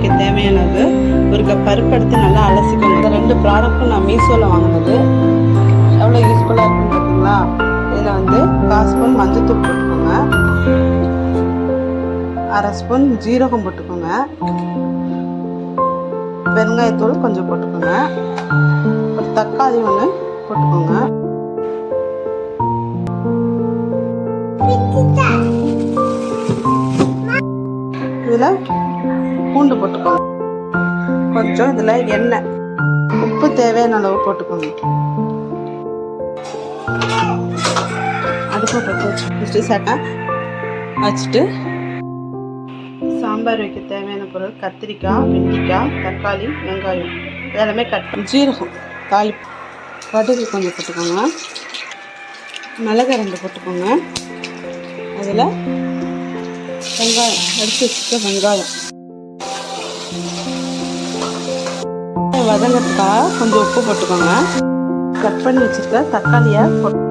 வைக்க தேவையானது ஒரு கப் பருப்பு எடுத்து நல்லா அலசிக்கணும். இந்த 2 ப்ராடக்ட்டும் நான் மீஷோவில் வாங்கினது. எவ்வளோ யூஸ்ஃபுல்லாக இருக்குன்னு பார்த்தீங்களா? இதில் வந்து 1/4 ஸ்பூன் மஞ்சள்தூள் போட்டுக்கோங்க, 1/2 ஸ்பூன் ஜீரகம் போட்டுக்கோங்க, பெருங்காயத்தூள் கொஞ்சம் போட்டுக்கோங்க, ஒரு தக்காளி ஒன்று போட்டுக்கோங்க, இதில் பூண்டு போட்டுக்கோங்க, கொஞ்சம் இதில் எண்ணெய், உப்பு தேவையான அளவு போட்டுக்கோங்க. அடுப்பு பற்ற வச்சுட்டு வச்சுட்டு சாம்பார் வைக்க தேவையான பொருள் கத்திரிக்காய், வெண்டைக்காய், தக்காளி, வெங்காயம் எல்லாமே ஜீரகம், தாளிப்பு, கடுகு கொஞ்சம் போட்டுக்கோங்க, மிளகாய் 2 போட்டுக்கோங்க, அதில் வெங்காயம் எடுத்து வச்சுக்க வெங்காயம் வதங்கிறதுக்காக கொஞ்சம் உப்பு போட்டுக்கோங்க, கட் பண்ணி வச்சுருக்க தக்காளியை கொஞ்சம்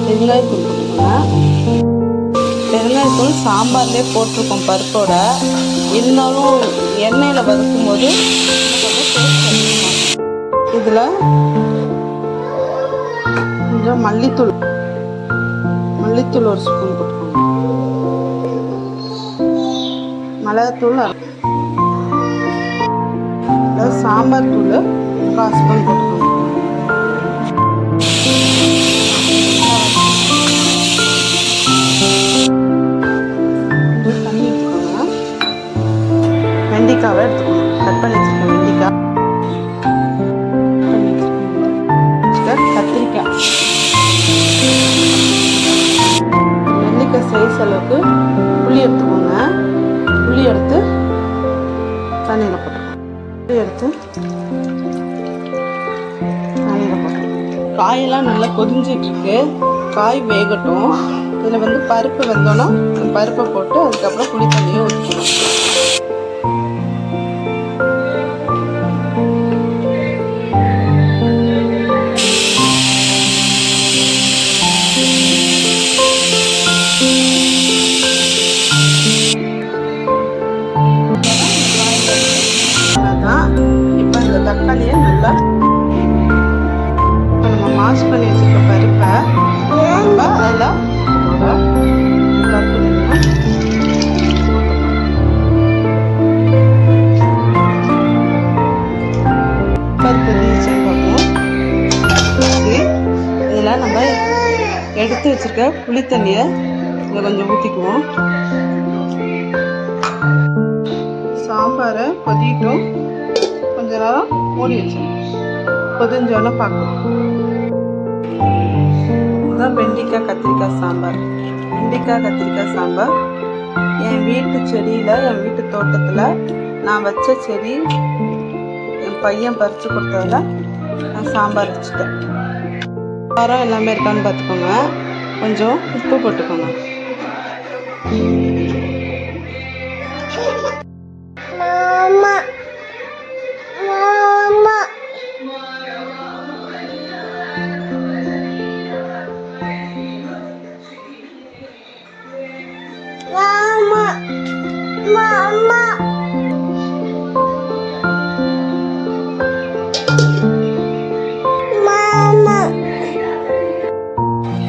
பெருங்காயத்தூள் போட்டுக்கோங்க. பெருங்காயத்தூள் சாம்பார்லேயே போட்டிருக்கோம் பருப்போட, இருந்தாலும் எண்ணெயில் வதக்கும் போது இதில் கொஞ்சம் மல்லித்தூள் 1 ஸ்பூன் போட்டுக்கோங்க, மிளகாத்தூள் சாம்பார் தூள் 1/4 ஸ்பூன் போட்டுக்கோங்க. தண்ணி எடுத்துக்கோங்க. வெண்டைக்காவை எடுத்துக்கோங்க, கட் பண்ணி வச்சுக்கோங்க. கத்திரிக்காய், நெல்லிக்காய் சைஸ் அளவுக்கு புளி எடுத்துக்கோங்க. புளி எடுத்து தண்ணியில் போட்டுக்கோங்க. புளி எடுத்து தண்ணியில் போட்டுக்கோங்க. காயெல்லாம் நல்லா கொதிஞ்சிட்ருக்கு, காய் வேகட்டும். இதில் வந்து பருப்பு வெந்தோன்னா பருப்பை போட்டு அதுக்கப்புறம் புளி தண்ணியை ஊற்றிக்கணும். இப்போ இந்த தக்காளியை நல்லா நம்ம மாஷ் பண்ணி வச்சுருக்க பருப்பை நல்லா பருப்பு பார்ப்போம். இதில் நம்ம எடுத்து வச்சுருக்க புளி தண்ணியை இதில் கொஞ்சம் ஊற்றிக்குவோம். சாம்பாரை கொதிட்டும், கொஞ்ச நேரம் மூடி வச்சிடணும். கொதிஞ்சோன்னு பார்க்கலாம். இதுதான் வெண்டைக்காய் கத்திரிக்காய் சாம்பார். வெண்டைக்காய் கத்திரிக்காய் சாம்பார் என் வீட்டு செடியில், என் வீட்டு தோட்டத்தில் நான் வச்ச செடி என் பையன் பறித்து கொடுத்ததில் நான் சாம்பார் வச்சுட்டேன். காரம் எல்லாமே இருக்கான்னு பார்த்துக்கோங்க. கொஞ்சம் உப்பு போட்டுக்கோங்க.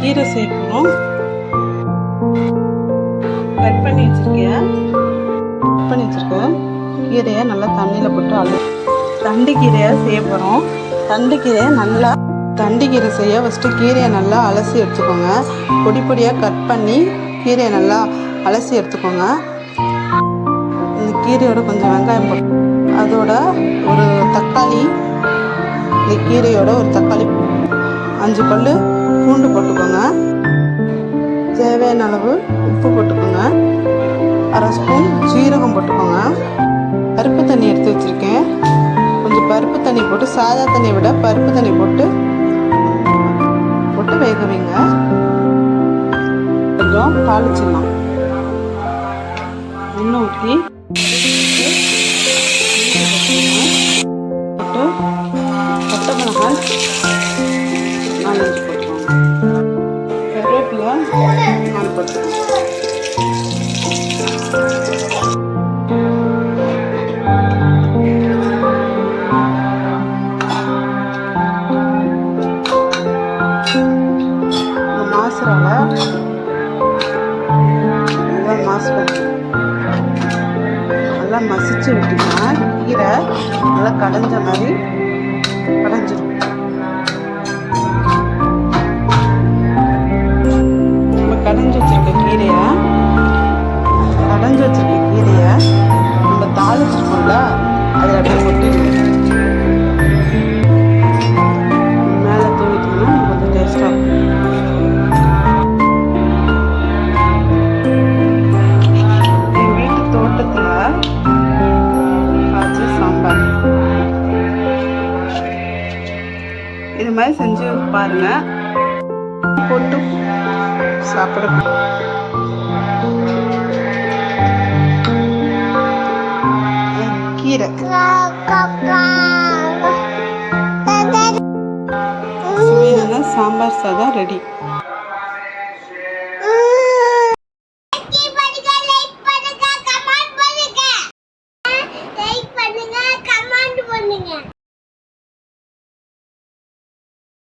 கீரை சேர்க்கணும். கட் பண்ணி வச்சிருக்கேன் கீரையை நல்லா தண்ணியில் போட்டு தண்டு கீரையை செய்ய போகிறோம். தண்டு கீரை செய்ய ஃபஸ்ட்டு கீரையை நல்லா அலசி எடுத்துக்கோங்க. பொடி பொடியாக கட் பண்ணி கீரையை நல்லா அலசி எடுத்துக்கோங்க. இந்த கீரையோட கொஞ்சம் வெங்காயம் போட்டு, அதோட ஒரு தக்காளி, இந்த கீரையோட ஒரு தக்காளி, 5 பல் பூண்டு போட்டுக்கோங்க. தேவையான அளவு உப்பு போட்டுக்கோங்க. 1/2 ஸ்பூன் ஜீரகம் போட்டுக்கோங்க. பருப்பு தண்ணி எடுத்து வச்சுருக்கேன். கொஞ்சம் பருப்பு தண்ணி போட்டு, சாதா தண்ணியை விட பருப்பு தண்ணி போட்டு வேக வைங்க. கொஞ்சம் தாளிச்சிடலாம். எண்ணெய் ஊற்றி போட்டு பட்டை மிளகாய் 4 போட்டுக்கோங்க. கருவேப்பிலை நான் போட்டுக்கோங்க. இந்த மாசுறால நல்லா மாசு பண்ணி நல்லா மசிச்சு விட்டிங்கன்னா கீரை நல்லா கடைஞ்ச மாதிரி கடைஞ்சிரும். கடைஞ்சி வச்சிருக்க கீரையை நம்ம தாளிச்சிருக்கோம்ல அதில் அப்படியே கொட்டிடுவோம். மேலே தூவிட்டோம்னா கொஞ்சம் டேஸ்டாக இருக்கும். என் வீட்டு தோட்டத்தில் காய்ச்சி சாம்பார் இது மாதிரி செஞ்சு பாருங்க, போட்டு சாப்பிடும். கீரை சுவையான சாம்பார் சாதம் ரெடி.